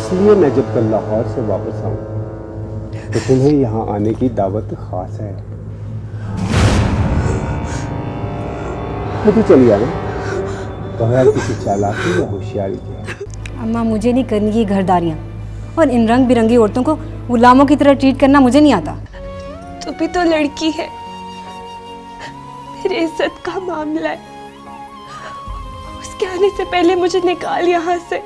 इसलिए मैं जब कल लाहौर से वापस आऊं तो तुम्हें यहाँ आने की दावत खास है। तो चलिए आना, बगैर किसी चालाकी या होशियारी के। अम्मा, मुझे नहीं करनी ये घरदारियाँ, और इन रंग बिरंगी औरतों को गुलामों की तरह ट्रीट करना मुझे नहीं आता। तू भी तो लड़की है, मेरी इज्जत का मामला है। उसके आने से पहले मुझे निकाल यहाँ से।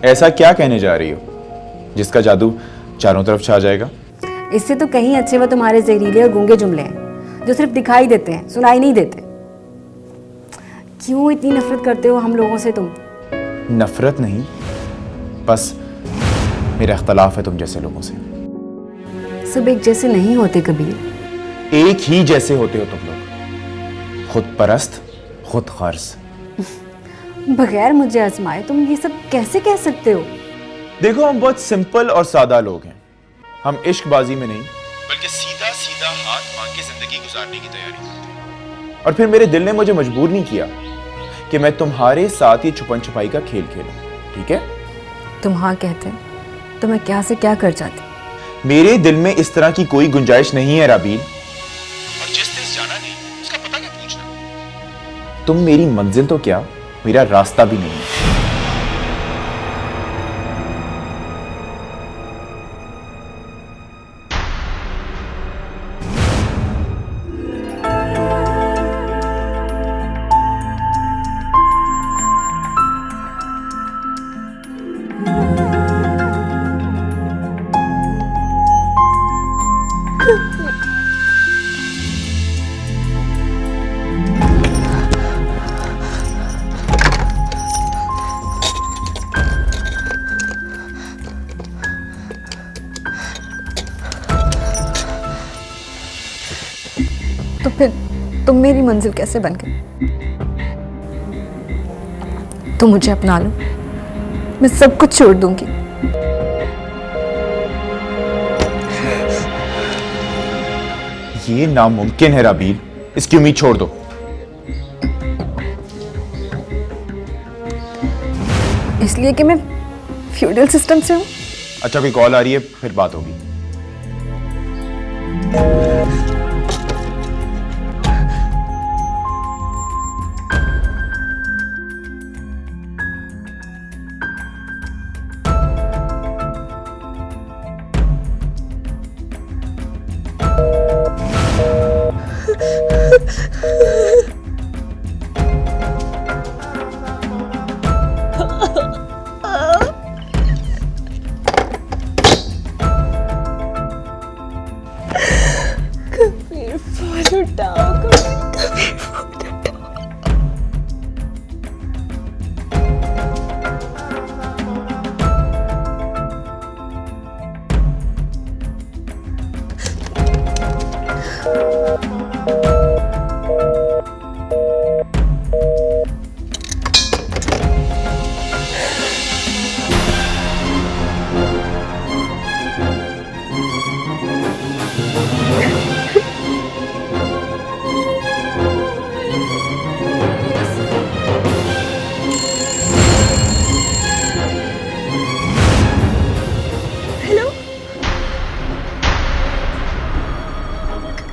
ऐसा क्या कहने जा रही हो जिसका जादू चारों तरफ छा जाएगा? इससे तो कहीं अच्छे वो तुम्हारे जहरीले और गूंगे जुमले हैं जो सिर्फ दिखाई देते हैं, सुनाई नहीं देते। क्यों इतनी नफरत करते हो हम लोगों से तुम? नफरत नहीं, बस मेरा इख्तलाफ है तुम जैसे लोगों से। सब एक जैसे नहीं होते कबीर। एक ही जैसे होते हो तुम लोग, खुद परस्त, खुद गर्ज। बगैर मुझे आजमाए तुम ये सब कैसे कह सकते हो? देखो, हम बहुत सिंपल और सादा लोग हैं। हम इश्कबाजी में नहीं बल्कि सीधा सीधा हाथ मांग के जिंदगी गुजारने की तैयारी करते हैं। और फिर मेरे दिल ने मुझे मजबूर नहीं किया कि मैं तुम्हारे साथ ये छुपन छुपाई का खेल खेलूं, ठीक है? तुम हाँ कहते तो मैं क्या से क्या कर जाती। मेरे दिल में इस तरह की कोई गुंजाइश नहीं है राबील। और जिस देश जाना नहीं उसका पता क्या पूछना? तुम मेरी मंजिल तो क्या, मेरा रास्ता भी नहीं है। तो फिर तुम मेरी मंजिल कैसे बन गई? तुम मुझे अपना लो, मैं सब कुछ छोड़ दूंगी। ये नामुमकिन है राबील, इसकी उम्मीद छोड़ दो। इसलिए कि मैं फ्यूडल सिस्टम से हूं। अच्छा, कोई कॉल आ रही है, फिर बात होगी। कबीर फोन उठाओ, कबीर फोन उठाओ।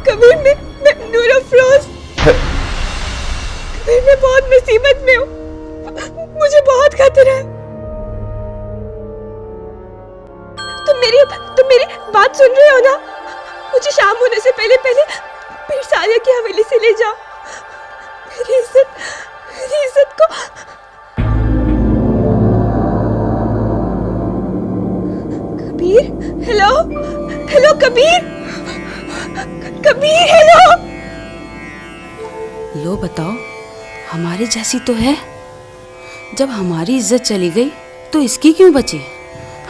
कबीर, मैं नूर अफरोज। कबीर, मैं बहुत मुसीबत में हूँ, मुझे बहुत खतरा है। तुम मेरी बात सुन रहे हो ना? मुझे शाम होने से पहले पीर सादिया की हवेली से ले जाओ। मेरी इज्जत को। Kabir, hello Kabir, Kabir hello. लो बताओ, हमारे जैसी तो है। जब हमारी इज्जत चली गई तो इसकी क्यों बची?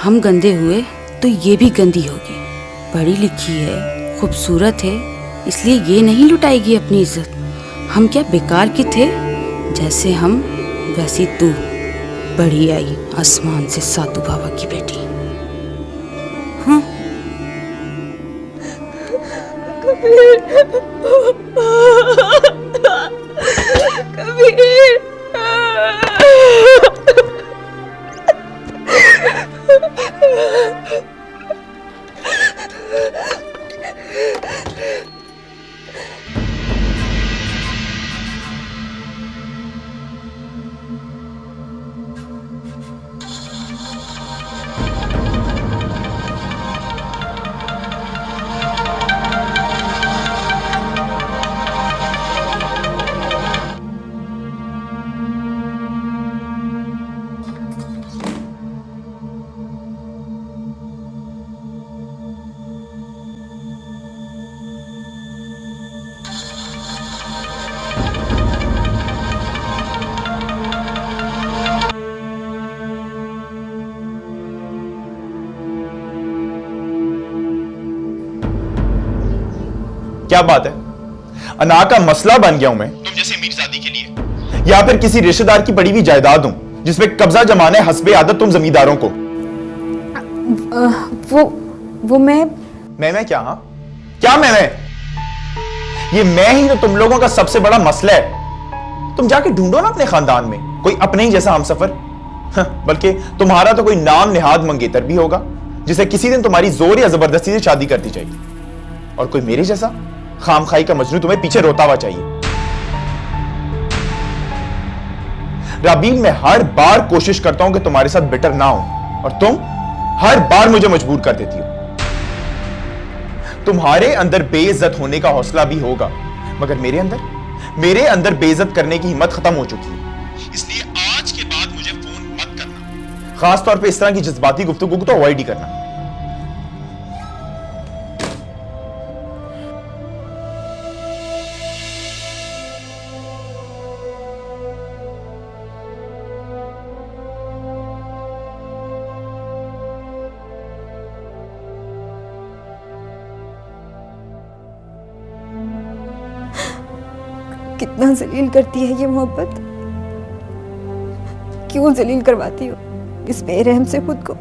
हम गंदे हुए तो ये भी गंदी होगी। पढ़ी लिखी है, खूबसूरत है, इसलिए ये नहीं लुटाएगी अपनी इज्जत। हम क्या बेकार के थे? जैसे हम वैसी तू, बड़ी आई आसमान से साधु बाबा की बेटी। हाँ कबीर क्या बात है? अना का मसला बन गया हूं मैं तुम जैसे मीरजादी के लिए, या फिर किसी रिश्तेदार की पड़ी हुई जायदाद हूं जिसमें कब्जा जमाने हस्बे आदत तुम जमींदारों को? वो मैं क्या? हाँ क्या मैं? ये मैं ही तो तुम लोगों का सबसे बड़ा मसला है। तुम जाके ढूंढो ना अपने खानदान में कोई अपने ही जैसा हमसफर। बल्कि तुम्हारा तो कोई नाम निहाद मंगेतर भी होगा जिसे किसी दिन तुम्हारी जोर या जबरदस्ती से शादी कर दी जाएगी, और कोई मेरे जैसा खामखाई का मजनू तुम्हें पीछे रोता हुआ चाहिए। राबील, मैं हर बार कोशिश करता हूं कि तुम्हारे साथ बेटर ना हो, और तुम हर बार मुझे मजबूर कर देती हो। तुम्हारे अंदर बेइज्जत होने का हौसला भी होगा, मगर मेरे अंदर बेइज्जत करने की हिम्मत खत्म हो चुकी है। इसलिए आज के बाद मुझे फोन मत करना, खास तौर पे इस तरह की जज्बाती गुफ्तगू को तो अवॉइड ही करना। कितना जलील करती है ये मोहब्बत। क्यों जलील करवाती हो इस बेरहम से खुद को?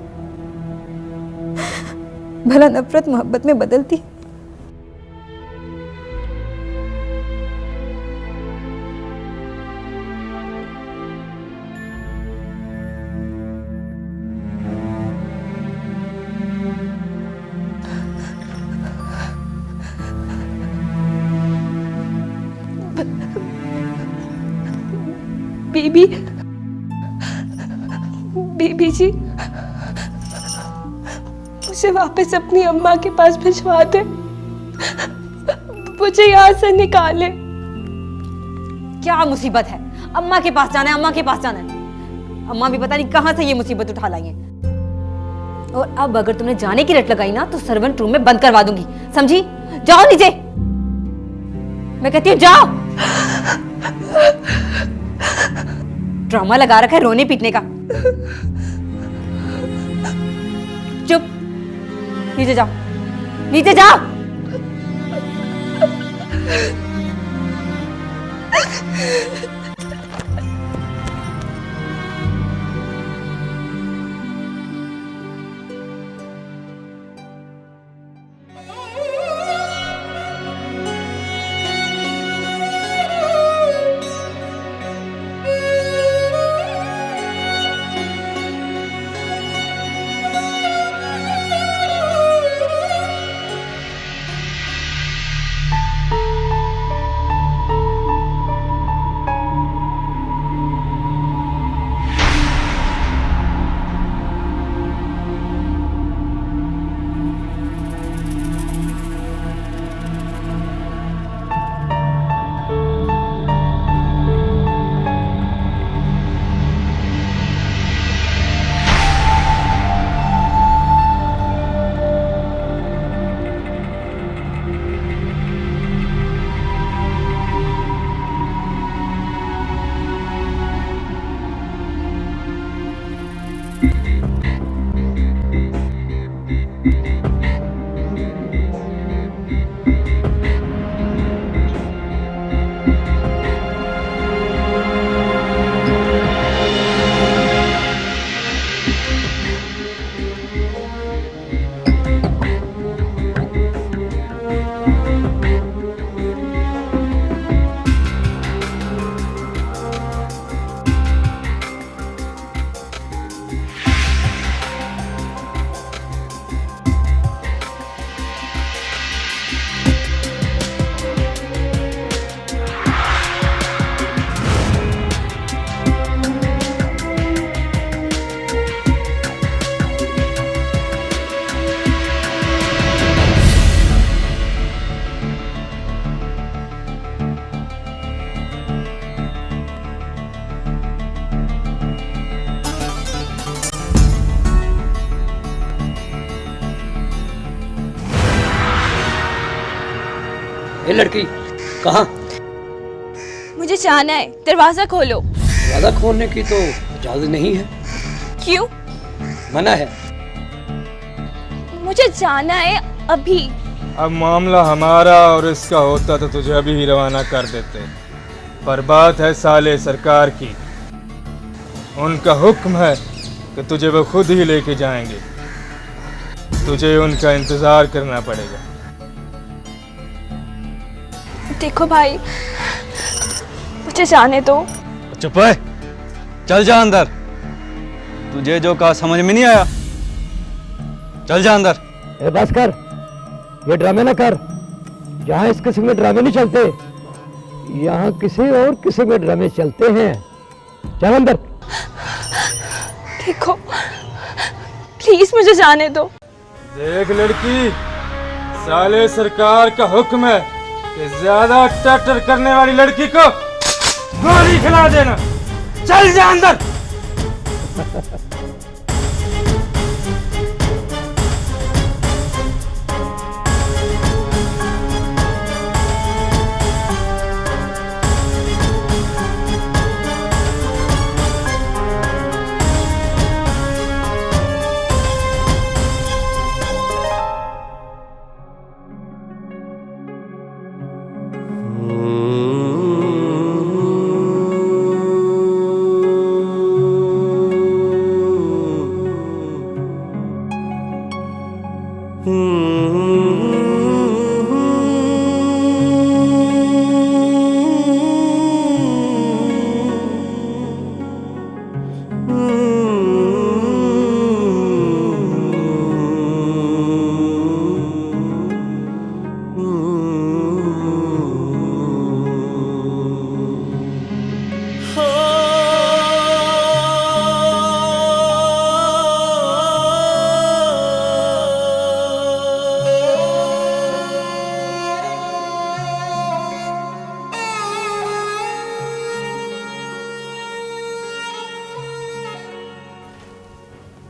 भला नफरत मोहब्बत में बदलती? बीबी जी, मुझे वापस अपनी अम्मा के पास भिजवा दे, मुझे यहाँ से निकाले। क्या मुसीबत है? अम्मा के पास जाना है, अम्मा के पास जाना है। अम्मा भी पता नहीं कहां से ये मुसीबत उठा लाई है। और अब अगर तुमने जाने की रट लगाई ना तो सर्वेंट रूम में बंद करवा दूंगी, समझी? जाओ नीचे, मैं कहती हूँ जाओ। ड्रामा लगा रखा है रोने पीटने का। चुप, नीचे जाओ, नीचे जाओ। ये लड़की कहाँ? मुझे जाना है, दरवाजा खोलो। दरवाजा खोलने की तो इजाजत नहीं है। क्यों? मना है। मुझे जाना है अभी। अब मामला हमारा और इसका होता तो तुझे अभी ही रवाना कर देते, पर बात है साले सरकार की। उनका हुक्म है कि तुझे वो खुद ही लेके जाएंगे। तुझे उनका इंतजार करना पड़ेगा। देखो भाई, मुझे जाने दो। चुप है, चल जा अंदर। तुझे जो कहा समझ में नहीं आया, चल जा अंदर। ए बस कर, ये ड्रामे ना कर। यहाँ इस किस्म के ड्रामे नहीं चलते, यहाँ किसी और किस्म के ड्रामे चलते हैं। चल अंदर। देखो प्लीज मुझे जाने दो। देख लड़की, साले सरकार का हुक्म है कि ज्यादा टटर करने वाली लड़की को गोली खिला देना। चल जा अंदर।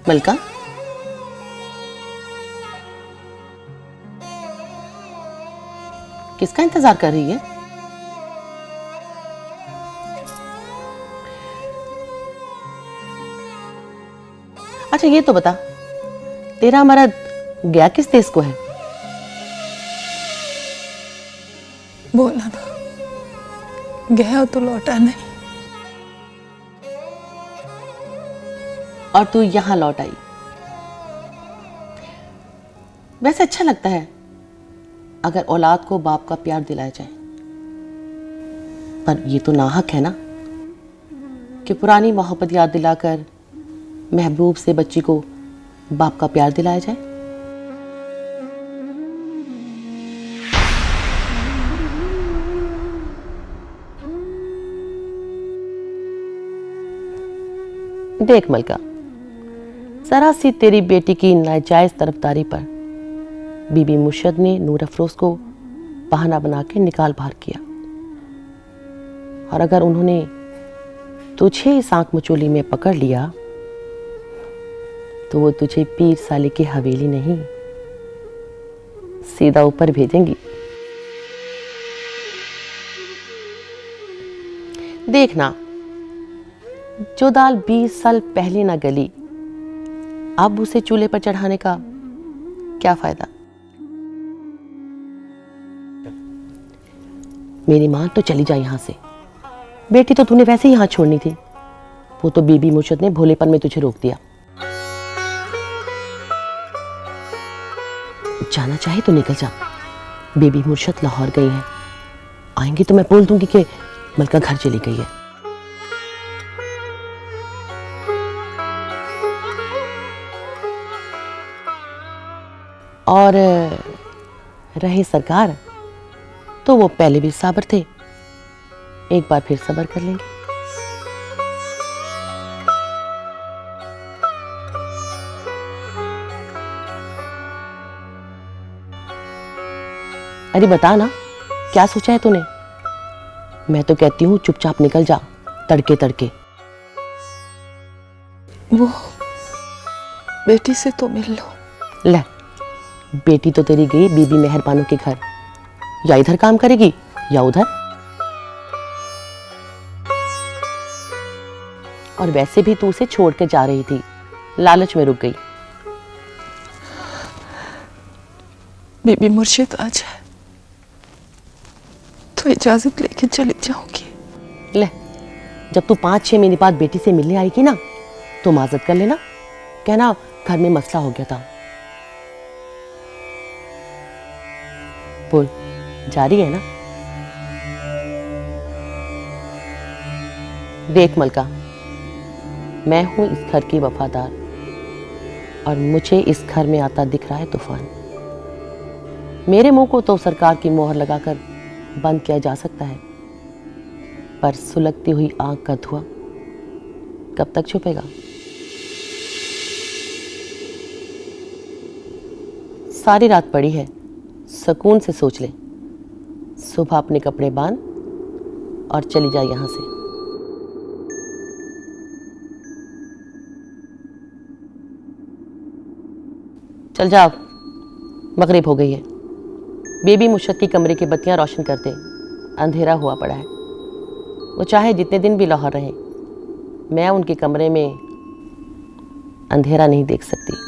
मलका, किसका इंतजार कर रही है? अच्छा ये तो बता, तेरा मर्द गया किस देश को है? बोला ना, गया तो लौटा नहीं। और तू यहां लौट आई। वैसे अच्छा लगता है अगर औलाद को बाप का प्यार दिलाया जाए, पर ये तो नाहक है ना कि पुरानी मोहब्बत याद दिलाकर महबूब से बच्ची को बाप का प्यार दिलाया जाए। देख मलका, जरा सी तेरी बेटी की नाजायज तरफदारी पर बीबी मुर्शद ने नूर अफरोज को बहाना बना के निकाल बाहर किया, और अगर उन्होंने तुझे इस आंख मचोली में पकड़ लिया तो वो तुझे पीर साले की हवेली नहीं, सीधा ऊपर भेजेंगी। देखना, जो दाल 20 साल पहले ना गली अब उसे चूल्हे पर चढ़ाने का क्या फायदा। मेरी मां तो चली जा यहां से। बेटी तो तूने वैसे ही यहाँ छोड़नी थी, वो तो बीबी मुर्शद ने भोलेपन में तुझे रोक दिया। जाना चाहे तो निकल जा, बीबी मुर्शद लाहौर गई है, आएंगी तो मैं बोल दूंगी कि मलका घर चली गई है। और रहे सरकार, तो वो पहले भी साबर थे, एक बार फिर सब्र कर लेंगे। अरे बता ना, क्या सोचा है तूने? मैं तो कहती हूँ चुपचाप निकल जा, तड़के तड़के। वो बेटी से तो मिल लो। ले, बेटी तो तेरी गई बीबी मेहरबानों के घर, या इधर काम करेगी या उधर। और वैसे भी तू उसे छोड़ के जा रही थी, लालच में रुक गई। बीबी मुर्शिद आ जाए तो इजाजत लेके चली जाऊंगी। ले, जब तू 5-6 महीने बाद बेटी से मिलने आएगी ना, तो माजत कर लेना, कहना घर में मसला हो गया था। बोल, जारी है ना? देख मलका, मैं हूं इस घर की वफादार, और मुझे इस घर में आता दिख रहा है तूफान। मेरे मुंह को तो सरकार की मोहर लगाकर बंद किया जा सकता है, पर सुलगती हुई आग का धुआं कब तक छुपेगा? सारी रात पड़ी है, सुकून से सोच ले। सुबह अपने कपड़े बांध और चली जा यहां से। चल जाओ, मगरिब हो गई है। बेबी मुर्शद की कमरे की बत्तियां रोशन कर दे, अंधेरा हुआ पड़ा है। वो चाहे जितने दिन भी लाहौर रहे, मैं उनके कमरे में अंधेरा नहीं देख सकती।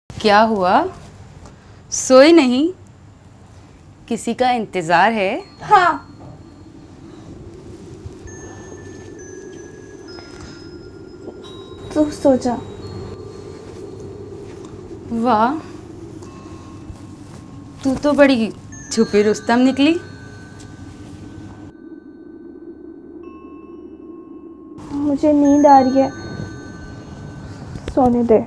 क्या हुआ, सोए नहीं? किसी का इंतजार है? हाँ, तू सो जा। वाह, तू तो बड़ी छुपी रुस्तम निकली। मुझे नींद आ रही है, सोने दे।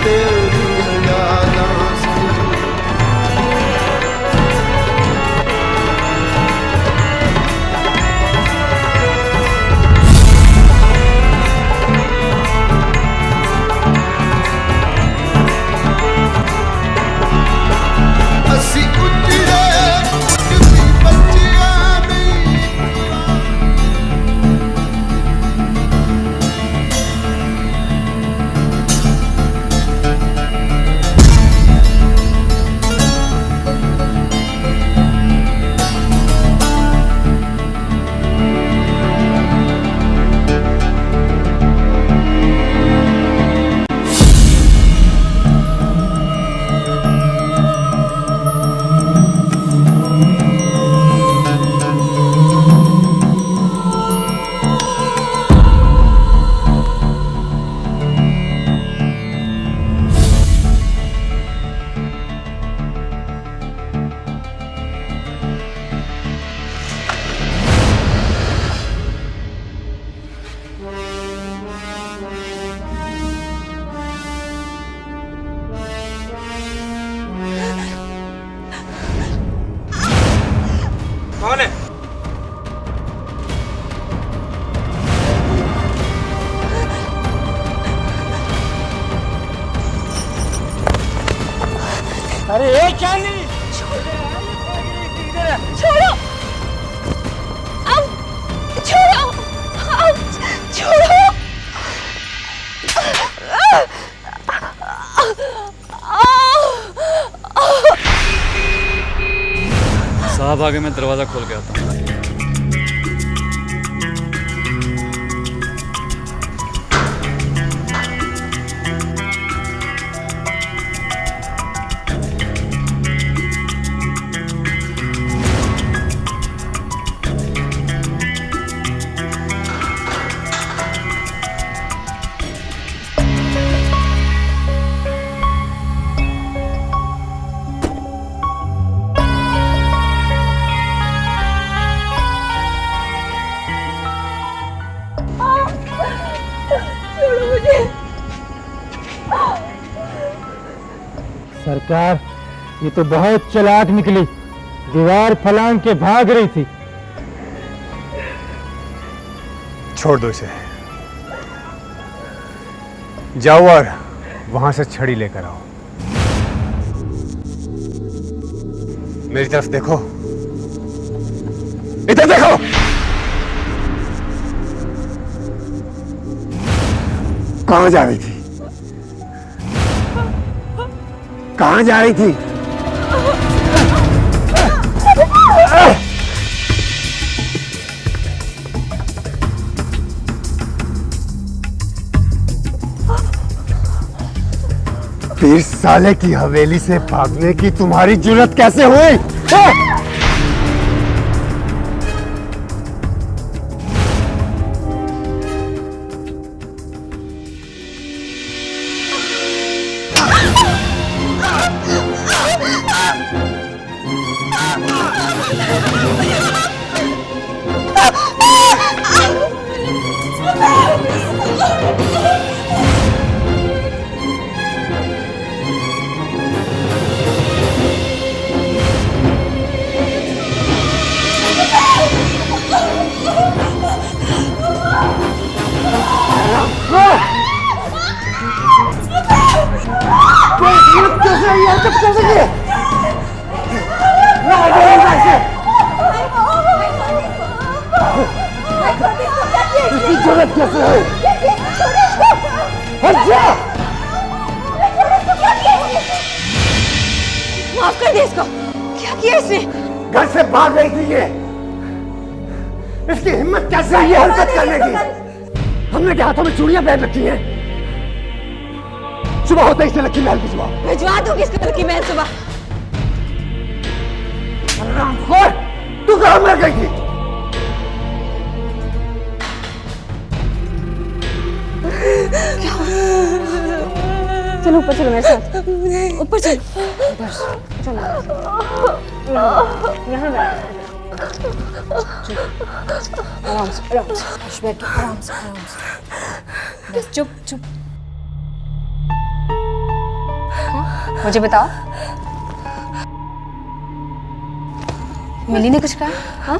तेरी यादों से। ਅਸੀਂ ਉੱਜੜੇ ਉੱਜਦੀ ਬੱਚਿਆਂ ਦੀ कौन है? अरे ये चांदी छोड़ो अब छोड़ो अब छोड़ो साहब आगे मैं दरवाजा खोल के आता हूँ। छोड़ो मुझे। सरकार, ये तो बहुत चालाक निकली, दीवार फलांग के भाग रही थी। छोड़ दो इसे, जाओ और वहां से छड़ी लेकर आओ। मेरी तरफ देखो, इधर देखो। कहां जा रही थी? कहां जा रही थी? पीर साले की हवेली से भागने की तुम्हारी जुर्रत कैसे हुई? माफ कर दे इसको। क्या किया इसने? घर से भाग रही थी ये। इसकी हिम्मत कैसे है ये हरकत करने की? हमने क्या हाथों में चूड़ियां पहन रखी हैं? सुबह होते ही से लक्की महल भिजवा। भिजवा दूंगी इसको लक्की महल सुबह। हरामखोर, तू कहां मर गई थी? चलो ऊपर चलो मेरे साथ। ऊपर चलो। चलो यहाँ आराम से बैठो, आराम से बस चुप चुप। मुझे बताओ, मिली ने कुछ कहा? हाँ,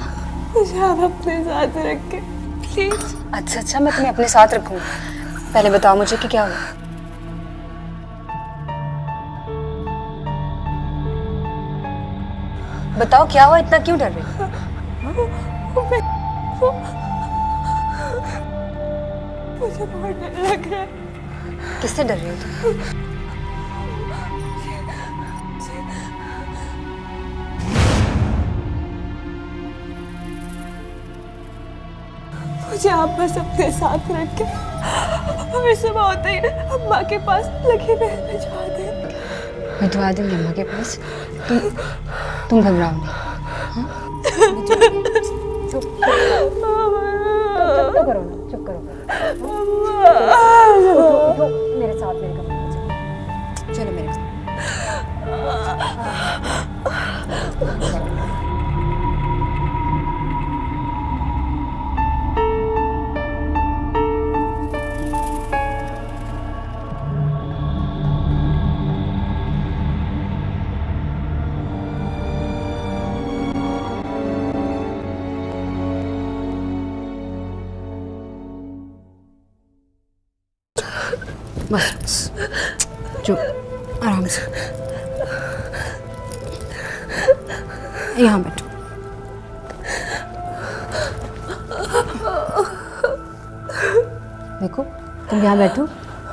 मुझे आप अपने साथ रखे प्लीज। अच्छा, मैं तुम्हें अपने साथ रखूंगी। पहले बताओ मुझे कि क्या हुआ। बताओ क्या हुआ, इतना क्यों डर रही हो? मुझे बहुत डर लग रहा है। किससे डर रही हो तुम? मुझे आप बस अपने साथ रख के हमें सुबह होते ही अम्मा के पास लगे भिजवा दें। भिजवा देंगे अम्मा के पास। तुम घबराओ नहीं। हाँ? चुप करो ना, चुप करो। उठो, मेरे साथ मेरे कमरे में चलो मेरे साथ। बस चुप, आराम से यहाँ बैठो। देखो तुम यहाँ बैठो,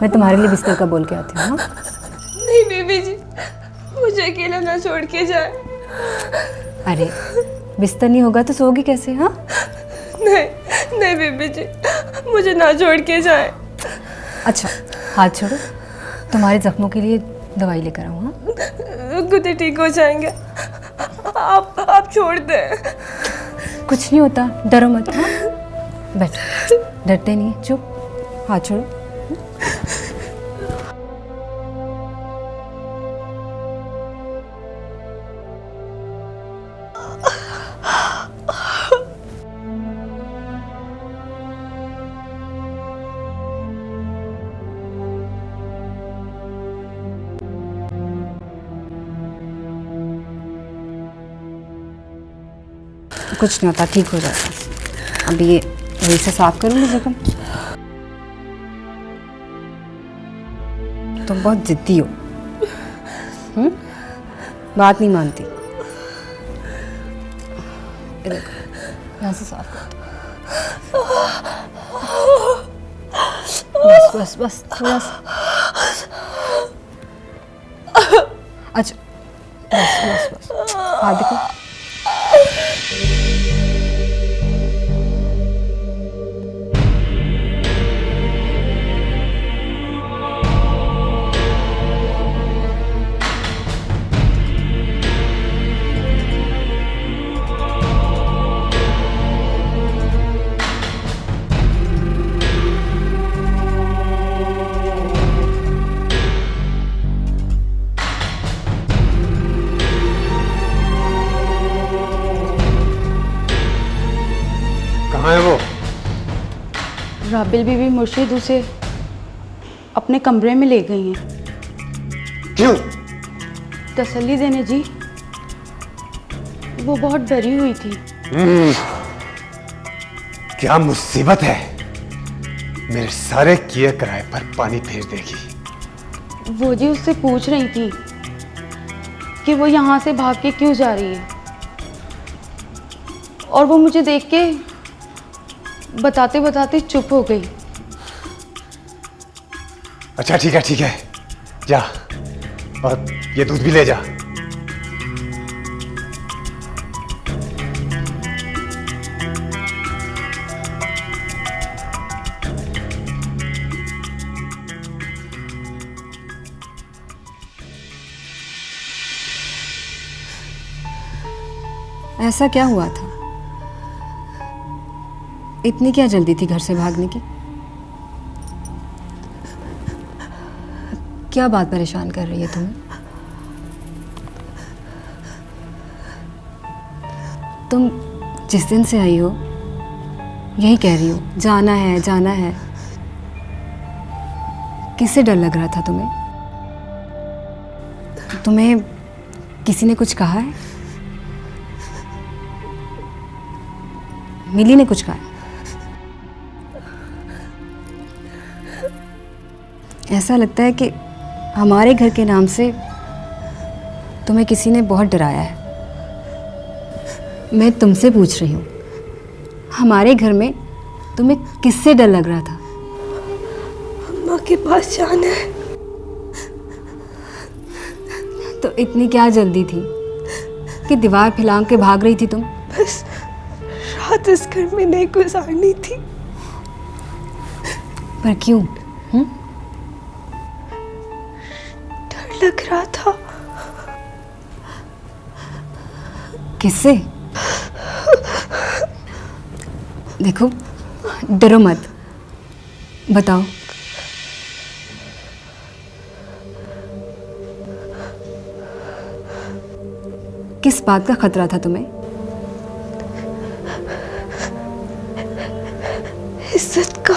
मैं तुम्हारे लिए बिस्तर का बोल के आती हूँ। हाँ? नहीं बेबी जी, मुझे अकेला ना छोड़ के जाए। अरे बिस्तर नहीं होगा तो सोओगी कैसे? हाँ नहीं बेबी जी, मुझे ना छोड़ के जाए। अच्छा हाथ छोड़ो, तुम्हारे जख्मों के लिए दवाई लेकर आऊँ। हाँ खुद ही ठीक हो जाएंगे, आप छोड़ दें। कुछ नहीं होता, डरो मत। हाँ बैठो, डरते नहीं, चुप, हाथ छोड़ो। कुछ नहीं होता, ठीक हो जाता। अभी ये वही से साफ करूँगी जख्म। तुम बहुत जिद्दी हो, बात नहीं मानती। यहाँ से साफ कर दो। बस थोड़ा सा। अच्छा बस हाथ देखो। कहाँ है वो? राबिल बीबी मुर्शिद उसे अपने कमरे में ले गई हैं। क्यों? तसल्ली देने जी, वो बहुत डरी हुई थी। क्या मुसीबत है, मेरे सारे किए कराए पर पानी फेर देगी। वो जी उससे पूछ रही थी कि वो यहाँ से भाग के क्यों जा रही है, और वो मुझे देख के बताते बताते चुप हो गई। अच्छा ठीक है, जा और ये दूध भी ले जा। ऐसा क्या हुआ था? इतनी क्या जल्दी थी घर से भागने की? क्या बात परेशान कर रही है तुम्हें? तुम जिस दिन से आई हो यही कह रही हो, जाना है। किससे डर लग रहा था तुम्हें? तुम्हें किसी ने कुछ कहा है? मिली ने कुछ कहा है? ऐसा लगता है कि हमारे घर के नाम से तुम्हें किसी ने बहुत डराया है। मैं तुमसे पूछ रही हूँ, हमारे घर में तुम्हें किससे डर लग रहा था? अम्मा के पास जाना है। तो इतनी क्या जल्दी थी कि दीवार फैलांग के भाग रही थी तुम? बस रात इस घर में नहीं गुजारनी थी। पर क्यों? डर लग रहा था। किससे? देखो, डरो मत, बताओ। किस बात का खतरा था तुम्हें? इज्जत का।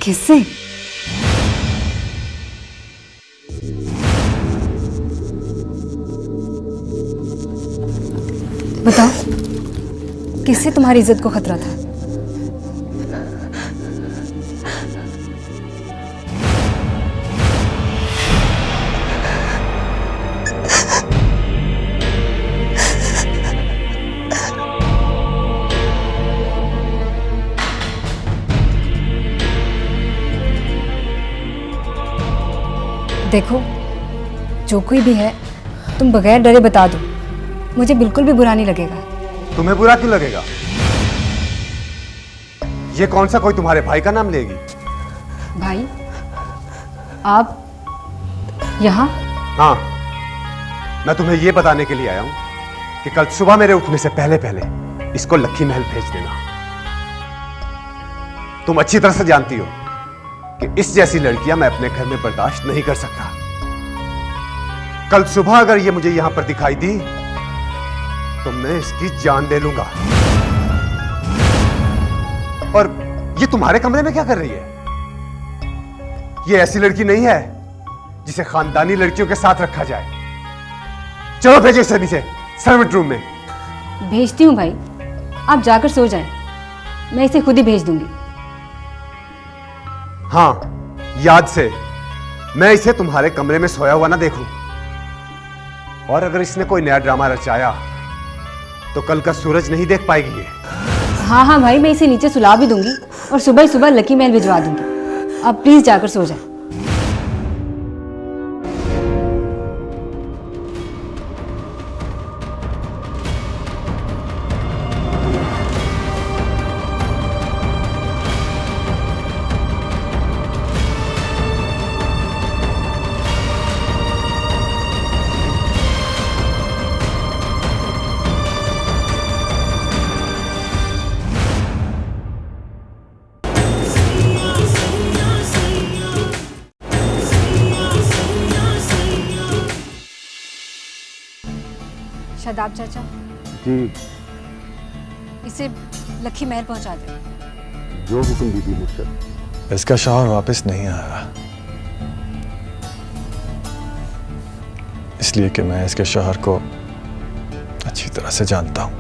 किससे? बताओ, किससे तुम्हारी इज्जत को खतरा था? देखो, जो कोई भी है, तुम बगैर डरे बता दो, मुझे बिल्कुल भी बुरा नहीं लगेगा। तुम्हें बुरा क्यों लगेगा? ये कौन सा कोई तुम्हारे भाई का नाम लेगी? भाई, आप यहाँ? हाँ, मैं तुम्हें ये बताने के लिए आया हूं कि कल सुबह मेरे उठने से पहले पहले इसको लक्की महल भेज देना। तुम अच्छी तरह से जानती हो कि इस जैसी लड़कियां मैं अपने घर में बर्दाश्त नहीं कर सकता। कल सुबह अगर ये मुझे यहां पर दिखाई दी तो मैं इसकी जान ले लूंगा। और ये तुम्हारे कमरे में क्या कर रही है? ये ऐसी लड़की नहीं है जिसे खानदानी लड़कियों के साथ रखा जाए। चलो भेजो इसे नीचे सर्वेंट रूम में। भेजती हूँ भाई, आप जाकर सो जाएं, मैं इसे खुद ही भेज दूंगी। हाँ, याद से मैं इसे तुम्हारे कमरे में सोया हुआ ना देखूं। और अगर इसने कोई नया ड्रामा रचाया तो कल का सूरज नहीं देख पाएगी ये। हाँ हाँ भाई, मैं इसे नीचे सुला भी दूंगी और सुबह ही सुबह लकी महल भिजवा दूंगी। आप प्लीज जाकर सो जाएं। शादाब चाचा जी, इसे लकी महल पहुंचा दे। जो हुक्म दीदी मुझसे। इसका शौहर वापस नहीं आया, इसलिए कि मैं इसके शौहर को अच्छी तरह से जानता हूं।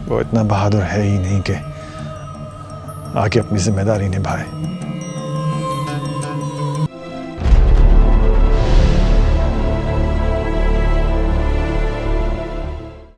वो इतना बहादुर है ही नहीं कि आके अपनी जिम्मेदारी निभाए।